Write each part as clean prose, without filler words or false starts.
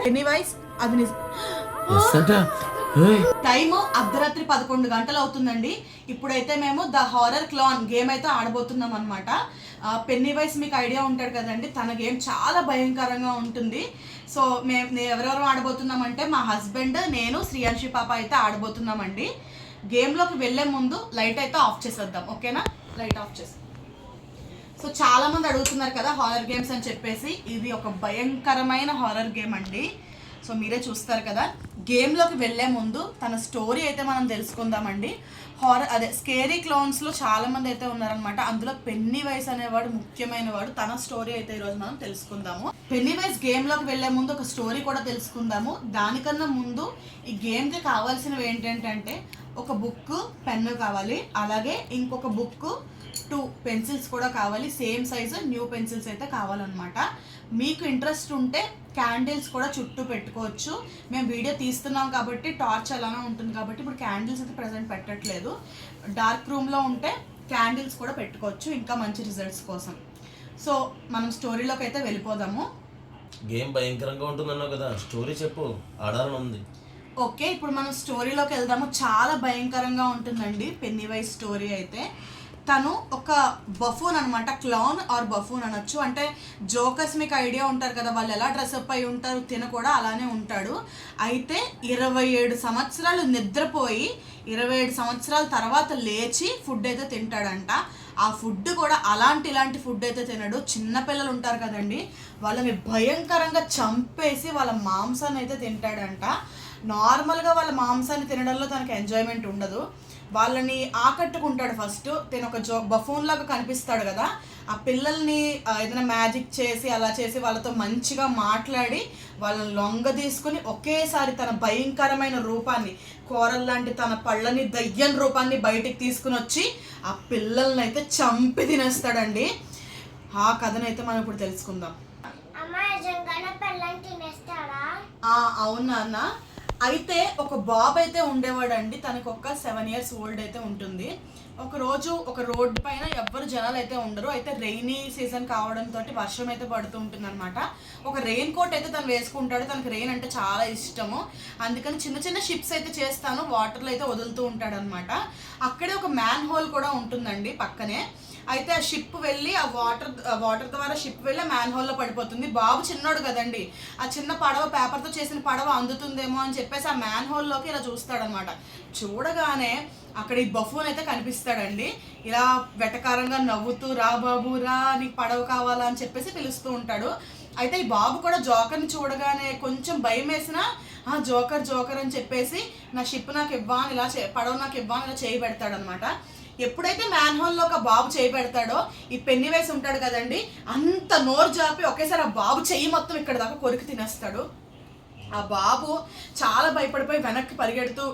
Anyways అది time అర్ధరాత్రి 11 గంటలు అవుతుందండి. ఇప్పుడైతే మేము ద హారర్ క్లాన్ గేమ్ అయితే ఆడబోతున్నాం అనమాట. పెన్నీవైస్ మీకు ఐడియా ఉంటాడు కదండి, తన గేమ్ చాలా భయంకరంగా ఉంటుంది. సో మేము ఎవరెవరు ఆడబోతున్నామంటే మా హస్బెండ్, నేను, శ్రీయాన్షి పాప అయితే ఆడబోతున్నామండి. గేమ్లోకి వెళ్ళే ముందు లైట్ అయితే ఆఫ్ చేసేద్దాం, ఓకేనా? లైట్ ఆఫ్ చేసి. సో చాలా మంది అడుగుతున్నారు కదా హారర్ గేమ్స్ అని చెప్పేసి, ఇది ఒక భయంకరమైన హారర్ గేమ్ అండి. సో మీరే చూస్తారు కదా. గేమ్లోకి వెళ్ళే ముందు తన స్టోరీ అయితే మనం తెలుసుకుందామండి. స్కేరీ క్లౌన్స్లో చాలామంది అయితే ఉన్నారనమాట. అందులో పెన్నీవైస్ అనేవాడు ముఖ్యమైన వాడు. తన స్టోరీ అయితే ఈరోజు మనం తెలుసుకుందాము. పెన్నీవైస్ గేమ్లోకి వెళ్ళే ముందు ఒక స్టోరీ కూడా తెలుసుకుందాము. దానికన్నా ముందు ఈ గేమ్కి కావాల్సినవి ఏంటంటే ఒక బుక్, పెన్ను కావాలి. అలాగే ఇంకొక బుక్, 2 పెన్సిల్స్ కూడా కావాలి. సేమ్ సైజు న్యూ పెన్సిల్స్ అయితే కావాలన్నమాట. మీకు ఇంట్రెస్ట్ ఉంటే క్యాండిల్స్ కూడా చుట్టూ పెట్టుకోవచ్చు. మేము వీడియో తీస్తున్నాం కాబట్టి టార్చ్ అలానే ఉంటుంది కాబట్టి ఇప్పుడు క్యాండిల్స్ అయితే ప్రజెంట్ పెట్టట్లేదు. డార్క్ రూమ్లో ఉంటే క్యాండిల్స్ కూడా పెట్టుకోవచ్చు ఇంకా మంచి రిజల్ట్స్ కోసం. సో మనం స్టోరీలోకి అయితే వెళ్ళిపోదాము. గేమ్ భయంకరంగా ఉంటుందన్నావు కదా, స్టోరీ చెప్పు, ఆడాలని ఉంది. ఓకే, ఇప్పుడు మనం స్టోరీలోకి వెళ్దాము. చాలా భయంకరంగా ఉంటుందండి పెన్నీవైస్ స్టోరీ అయితే. తను ఒక బఫూన్ అనమాట, క్లౌన్ ఆర్ బఫూన్ అనొచ్చు. అంటే జోకర్స్ మీకు ఐడియా ఉంటారు కదా, వాళ్ళు ఎలా డ్రెస్అప్ అయి ఉంటారు, తిన కూడా అలానే ఉంటాడు. అయితే 27 సంవత్సరాలు నిద్రపోయి 27 సంవత్సరాల తర్వాత లేచి ఫుడ్ అయితే తింటాడంట. ఆ ఫుడ్ కూడా ఇలాంటి ఫుడ్ అయితే తినడు. చిన్నపిల్లలు ఉంటారు కదండి, వాళ్ళని భయంకరంగా చంపేసి వాళ్ళ మాంసాన్ని అయితే తింటాడంట. నార్మల్గా వాళ్ళ మాంసాన్ని తినడంలో తనకి ఎంజాయ్మెంట్ ఉండదు. వాళ్ళని ఆకట్టుకుంటాడు. ఫస్ట్ తను ఒక బఫూన్ లాగా కనిపిస్తాడు కదా, ఆ పిల్లల్ని ఏదైనా మ్యాజిక్ చేసి అలా చేసి వాళ్ళతో మంచిగా మాట్లాడి వాళ్ళని లొంగ తీసుకుని ఒకేసారి తన భయంకరమైన రూపాన్ని, కూరల్లాంటి తన పళ్ళని, దయ్యం రూపాన్ని బయటికి తీసుకుని వచ్చి ఆ పిల్లల్ని అయితే చంపి తినేస్తాడండి. ఆ కథనైతే మనం ఇప్పుడు తెలుసుకుందాం. అవునా అన్న? అయితే ఒక బాబు అయితే ఉండేవాడండి, తనకు ఒక 7 years ఓల్డ్ అయితే ఉంటుంది. ఒకరోజు ఒక రోడ్డు పైన ఎవ్వరు జనాలు అయితే ఉండరు. అయితే రెయినీ సీజన్ కావడంతో వర్షం అయితే పడుతూ ఉంటుంది అనమాట. ఒక రెయిన్ కోట్ అయితే తను వేసుకుంటాడు. తనకు రెయిన్ అంటే చాలా ఇష్టము. అందుకని చిన్న చిన్న షిప్స్ అయితే చేస్తాను, వాటర్లో అయితే వదులుతూ ఉంటాడు అనమాట. అక్కడే ఒక మ్యాన్ హోల్ కూడా ఉంటుందండి పక్కనే. అయితే ఆ షిప్ వెళ్ళి ఆ వాటర్ ద్వారా షిప్ వెళ్ళి మ్యాన్ హోల్లో పడిపోతుంది. బాబు చిన్నోడు కదండి, ఆ చిన్న పడవ, పేపర్తో చేసిన పడవ అందుతుందేమో అని చెప్పేసి ఆ మ్యాన్ హోల్లోకి ఇలా చూస్తాడనమాట. చూడగానే అక్కడ ఈ బఫూన్ అయితే కనిపిస్తాడండి. ఇలా వెటకారంగా నవ్వుతూ, రా బాబు రా, నీకు పడవ కావాలా అని చెప్పేసి పిలుస్తూ ఉంటాడు. అయితే ఈ బాబు కూడా జోకర్ని చూడగానే కొంచెం భయం వేసినా జోకర్ అని చెప్పేసి నా షిప్ నాకు ఇవ్వాని, ఇలా పడవ నాకు ఇవ్వాని ఇలా చేయి పెడతాడు అనమాట. ఎప్పుడైతే మ్యాన్ హోల్లో ఒక బాబు చేయి పెడతాడో ఈ పెన్నీవైస్ ఉంటాడు కదండి, అంత నోరు జాపి ఒకేసారి ఆ బాబు చెయ్యి మొత్తం ఇక్కడ దాకా కొరికి తినేస్తాడు. ఆ బాబు చాలా భయపడిపోయి వెనక్కి పరిగెడుతూ,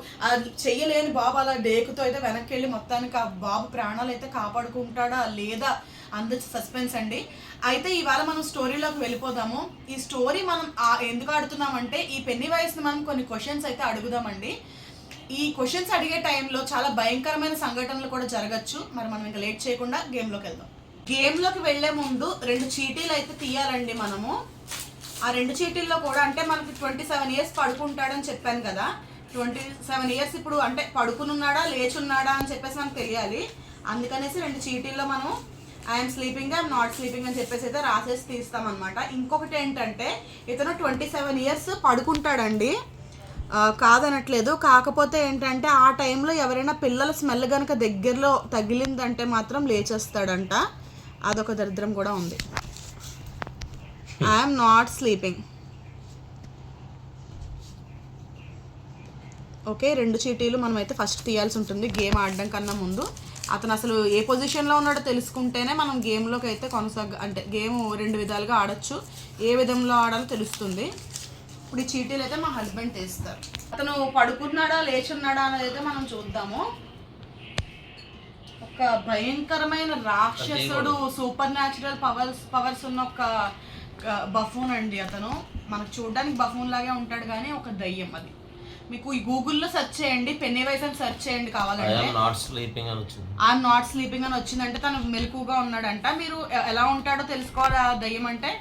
చెయ్యలేని బాబు అలా డేకుతో అయితే వెనక్కి వెళ్ళి మొత్తానికి ఆ బాబు ప్రాణాలు అయితే కాపాడుకుంటాడా లేదా అంత సస్పెన్స్ అండి. అయితే ఇవాళ మనం స్టోరీలోకి వెళ్ళిపోదాము. ఈ స్టోరీ మనం ఎందుకు ఆడుతున్నామంటే ఈ పెన్నీవైస్ని మనం కొన్ని క్వశ్చన్స్ అయితే అడుగుదామండి. ఈ క్వశ్చన్స్ అడిగే టైంలో చాలా భయంకరమైన సంఘటనలు కూడా జరగచ్చు. మరి మనం ఇంకా లేట్ చేయకుండా గేమ్లోకి వెళ్దాం. గేమ్లోకి వెళ్లే ముందు 2 చీటీలు అయితే తీయాలండి మనము. ఆ 2 చీటీల్లో కూడా అంటే మనకి 27 years పడుకుంటాడని చెప్పాను కదా, 27 years ఇప్పుడు అంటే పడుకునున్నాడా లేచున్నాడా అని చెప్పేసి మనకు తెలియాలి. అందుకనేసి 2 చీటీల్లో మనం I'm sleeping, I'm not sleeping అని చెప్పేసి అయితే రాసేసి తీస్తామన్నమాట. ఇంకొకటి ఏంటంటే ఇతను 27 years పడుకుంటాడండి, కాదనట్లేదు. కాకపోతే ఏంటంటే ఆ టైంలో ఎవరైనా పిల్లల స్మెల్ కనుక దగ్గరలో తగిలిందంటే మాత్రం లేచేస్తాడంట. అదొక దరిద్రం కూడా ఉంది. I'm not sleeping. ఓకే, 2 చీటీలు మనమైతే ఫస్ట్ తీయాల్సి ఉంటుంది గేమ్ ఆడడం కన్నా ముందు. అతను అసలు ఏ పొజిషన్లో ఉన్నాడో తెలుసుకుంటేనే మనం గేమ్లోకి అయితే అంటే గేమ్ 2 విధాలుగా ఆడచ్చు. ఏ విధంలో ఆడాలో తెలుస్తుంది. ఇప్పుడు ఈ చీటీలు అయితే మా హస్బెండ్ తీస్తారు. అతను పడుకున్నాడా లేచున్నాడా అనేది అయితే మనం చూద్దాము. ఒక భయంకరమైన రాక్షసుడు, సూపర్ న్యాచురల్ పవర్స్ ఉన్న ఒక బఫూన్ అండి అతను. మనకు చూడడానికి బఫూన్ లాగే ఉంటాడు కానీ ఒక దయ్యం. అది మీకు ఈ గూగుల్లో సెర్చ్ చేయండి, పెన్నీవైస్ అని సెర్చ్ చేయండి కావాలంటే. ఐఎమ్ నాట్ స్లీపింగ్ అని వచ్చిందంటే తను మెలకుగా ఉన్నాడంట. మీరు ఎలా ఉంటాడో తెలుసుకోవాలి ఆ దయ్యం అంటే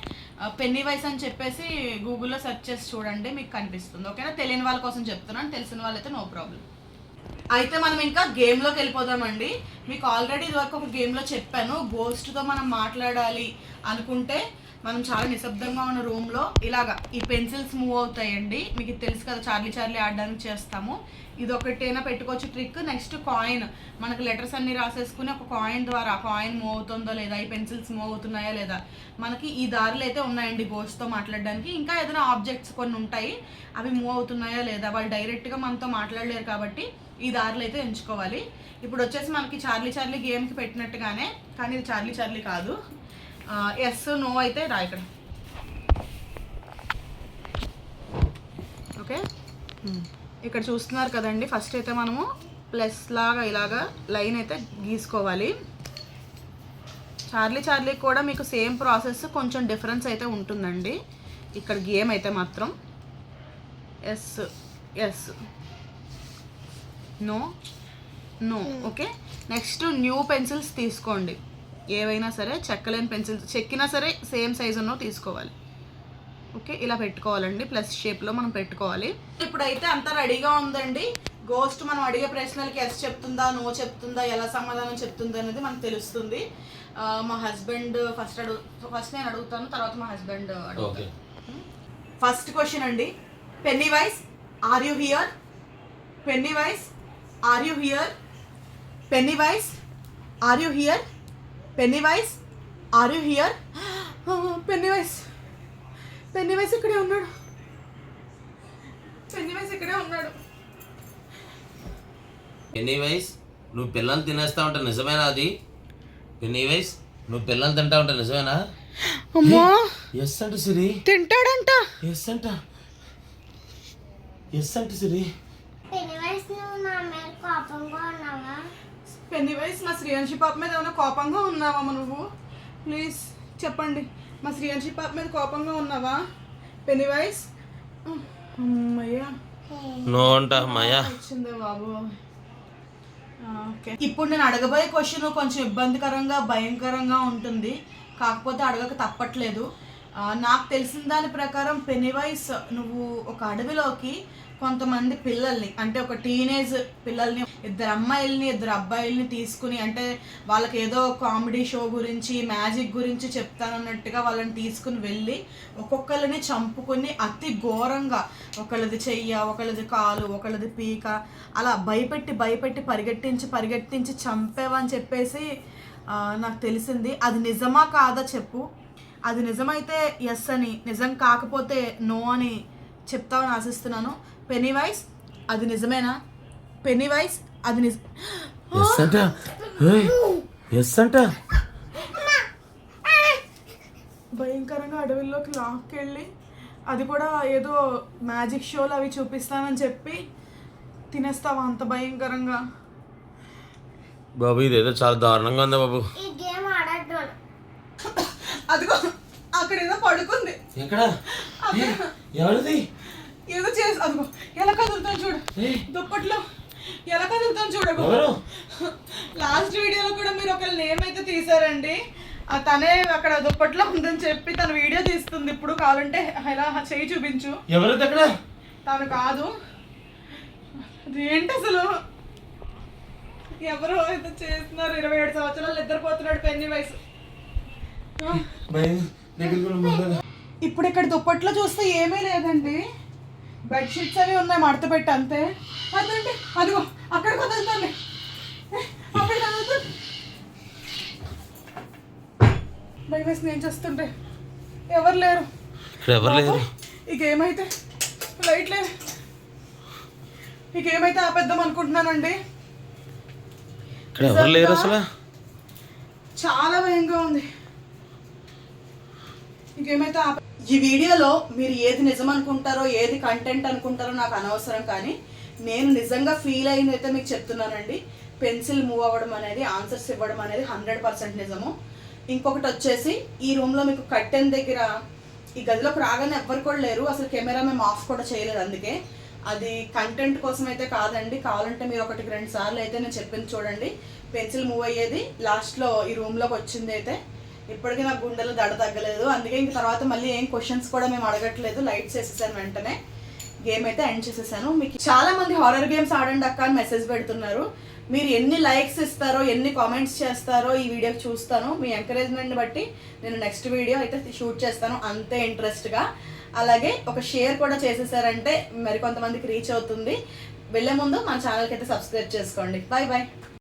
పెన్నీ వైస్ అని చెప్పేసి గూగుల్లో సెర్చ్ చేసి చూడండి, మీకు కనిపిస్తుంది. ఓకేనా? తెలియని వాళ్ళ కోసం చెప్తున్నాను, తెలిసిన వాళ్ళైతే నో ప్రాబ్లం. అయితే మనం ఇంకా గేమ్లోకి వెళ్ళిపోదామండి. మీకు ఆల్రెడీ ఇదివరకు ఒక గేమ్లో చెప్పాను, గోస్ట్తో మనం మాట్లాడాలి అనుకుంటే మనం చాలా నిశ్శబ్దంగా ఉన్న రూమ్లో ఇలాగా ఈ పెన్సిల్స్ మూవ్ అవుతాయండి. మీకు ఇది తెలుసు కదా, చార్లీ చార్లీ ఆడడానికి చేస్తాము. ఇది ఒకటైనా పెట్టుకోవచ్చు ట్రిక్. నెక్స్ట్ కాయిన్, మనకు లెటర్స్ అన్ని రాసేసుకుని ఒక కాయిన్ ద్వారా ఆ కాయిన్ మూవ్ అవుతుందో లేదా, ఈ పెన్సిల్స్ మూవ్ అవుతున్నాయా లేదా, మనకి ఈ దారులు అయితే ఉన్నాయండి గోస్ట్తో మాట్లాడడానికి. ఇంకా ఏదైనా ఆబ్జెక్ట్స్ కొన్ని ఉంటాయి, అవి మూవ్ అవుతున్నాయా లేదా, వాళ్ళు డైరెక్ట్గా మనతో మాట్లాడలేరు కాబట్టి ఈ దారులు అయితే ఎంచుకోవాలి. ఇప్పుడు వచ్చేసి మనకి చార్లీ చార్లీ గేమ్కి పెట్టినట్టుగానే, కానీ ఇది చార్లీ చార్లీ కాదు. ఎస్ నో అయితే రా ఇక్కడ. ఓకే, ఇక్కడ చూస్తున్నారు కదండి. ఫస్ట్ అయితే మనము ప్లస్ లాగా ఇలాగా లైన్ అయితే గీసుకోవాలి. చార్లీ చార్లీ కూడా మీకు సేమ్ ప్రాసెస్, కొంచెం డిఫరెన్స్ అయితే ఉంటుందండి. ఇక్కడ గేమ్ అయితే మాత్రం yes yes, no no. Okay, next new pencils తీసుకోండి. ఏవైనా సరే, చెక్కలేని పెన్సిల్స్, చెక్కినా సరే సేమ్ సైజు ఉన్నవి తీసుకోవాలి. ఓకే, ఇలా పెట్టుకోవాలండి, ప్లస్ షేప్లో మనం పెట్టుకోవాలి. ఇప్పుడైతే అంతా రెడీగా ఉందండి. గోస్ట్ మనం అడిగే ప్రశ్నలకి ఎస్ చెప్తుందా, నో చెప్తుందా, ఎలా సమాధానం చెప్తుందా అనేది మనకు తెలుస్తుంది. మా హస్బెండ్ ఫస్ట్ నేను అడుగుతాను, తర్వాత మా హస్బెండ్ అడుగుతాను. ఫస్ట్ క్వశ్చన్ అండి, Pennywise are you here? Pennywise are you here? Pennywise are you here? Pennywise are you here? Pennywise, Pennywise ఇక్కడే ఉన్నాడు. పెన్నీ వైస్ ఇక్కడే ఉన్నాడు. పెన్నీ వైస్, నువ్వు పిల్లల్ని తినేస్తా ఉంటా నిజమేనా? అది పెన్నీ వైస్, నువ్వు పిల్లల్ని తింటా ఉంటా నిజమేనా? అమ్మా, ఎస్ అంట సిరి. తింటాడంట. ఎస్ అంట, ఎస్ అంట సిరి. పెన్నీ వైస్, మా శ్రీయాంశి పాప మీద ఏమైనా కోపంగా ఉన్నావా నువ్వు? ప్లీజ్ చెప్పండి, మా శ్రీయాంశి పాప మీద కోపంగా ఉన్నావా? Penney vice. అమ్మయ్యా, నో అంట అమ్మయ్యా వచ్చిందే బాబు. ఓకే, ఇప్పుడు నేను అడగబోయే క్వశ్చన్ కొంచెం ఇబ్బందికరంగా భయంకరంగా ఉంటుంది, కాకపోతే అడగక తప్పట్లేదు. నాకు తెలిసిన దాని ప్రకారం పెన్నీ వైస్, నువ్వు ఒక అడవిలోకి కొంతమంది పిల్లల్ని, అంటే ఒక టీనేజ్ పిల్లల్ని, ఇద్దరు అమ్మాయిల్ని ఇద్దరు అబ్బాయిల్ని తీసుకుని, అంటే వాళ్ళకి ఏదో కామెడీ షో గురించి మ్యాజిక్ గురించి చెప్తానన్నట్టుగా వాళ్ళని తీసుకుని వెళ్ళి ఒక్కొక్కరిని చంపుకొని అతి ఘోరంగా, ఒకళ్ళది చెయ్య, ఒకళ్ళది కాలు, ఒకళ్ళది పీక, అలా భయపెట్టి పరిగెట్టించి చంపేవని చెప్పేసి నాకు తెలిసింది. అది నిజమా కాదా చెప్పు. అది నిజమైతే ఎస్ అని, నిజం కాకపోతే నో అని చెప్తావని ఆశిస్తున్నాను. పెన్నీ వైస్, అది నిజమేనా? పెన్నీ వైస్, అది భయంకరంగా అడవిలోకి లాక్కెళ్ళి, అది కూడా ఏదో మ్యాజిక్ షోలు అవి చూపిస్తానని చెప్పి తినేస్తావా అంత భయంకరంగా? బాబు ఇదేదో చాలా దారుణంగా ఉందా బాబు. అదిగో అక్కడ ఏదో పడుకుంది. ఎక్కడ? ఎవరిది? ఏదో చేసి, అదిగో ఎలా కదులుతాను చూడు, దుప్పట్లో ఎలా కదులుతాను చూడకు. లాస్ట్ వీడియోలో కూడా మీరు ఒక నేమ్ అయితే తీసారండి, తనే అక్కడ దుప్పట్లో ఉందని చెప్పి తన వీడియో తీస్తుంది. ఇప్పుడు కావాలంటే ఎలా చేయి చూపించు. ఎవరిది అక్కడ? తను కాదు. ఏంటి అసలు, ఎవరో అయితే చేస్తున్నారు. 27 సంవత్సరాలు నిద్రపోతున్నాడు పెన్నీ వైస్. ఇప్పుడు ఇక్కడ దుప్పట్లో చూస్తే ఏమీ లేదండి, బెడ్షీట్స్ అవి ఉన్నాయి మడత పెట్టి అంతే. అదంటే అదిగో అక్కడ కదులుతుంది, అక్కడ కదులుతుంది. భయమేసి నేను చేస్తుంటే ఎవరు లేరు. ఇక ఏమైతే లైట్ లేదు, ఇక ఏమైతే ఆపేద్దాం అనుకుంటున్నానండి. చాలా భయంగా ఉంది. ఇంకేమైతే ఈ వీడియోలో మీరు ఏది నిజం అనుకుంటారో, ఏది కంటెంట్ అనుకుంటారో నాకు అనవసరం, కానీ నేను నిజంగా ఫీల్ అయింది అయితే మీకు చెప్తున్నానండి. పెన్సిల్ మూవ్ అవ్వడం అనేది, ఆన్సర్స్ ఇవ్వడం అనేది 100% నిజము. ఇంకొకటి వచ్చేసి, ఈ రూమ్లో మీకు కర్టెన్ దగ్గర, ఈ గదిలోకి రాగానే ఎవ్వరు కూడా లేరు, అసలు కెమెరా మేము ఆఫ్ కూడా చేయలేదు. అందుకే అది కంటెంట్ కోసం అయితే కాదండి. కావాలంటే మీరు 1-2 సార్లు అయితే నేను చెప్పింది చూడండి. పెన్సిల్ మూవ్ అయ్యేది లాస్ట్లో ఈ రూమ్లోకి వచ్చింది అయితే ఇప్పటికీ నాకు గుండెలు దడ తగ్గలేదు. అందుకే ఇంక తర్వాత మళ్ళీ ఏం క్వశ్చన్స్ కూడా మేము అడగట్లేదు, లైట్స్ వేసేసాను వెంటనే గేమ్ అయితే ఎండ్ చేసేసాను. మీకు చాలా మంది హారర్ గేమ్స్ ఆడండి అక్క అని మెసేజ్ పెడుతున్నారు. మీరు ఎన్ని లైక్స్ ఇస్తారో ఎన్ని కామెంట్స్ చేస్తారో ఈ వీడియోకి చూస్తాను. మీ ఎంకరేజ్మెంట్ బట్టి నేను నెక్స్ట్ వీడియో అయితే షూట్ చేస్తాను అంతే ఇంట్రెస్ట్గా. అలాగే ఒక షేర్ కూడా చేసేసారంటే మరి కొంతమందికి రీచ్ అవుతుంది. వెళ్ళే ముందు మన ఛానల్కి అయితే సబ్స్క్రైబ్ చేసుకోండి. Bye bye.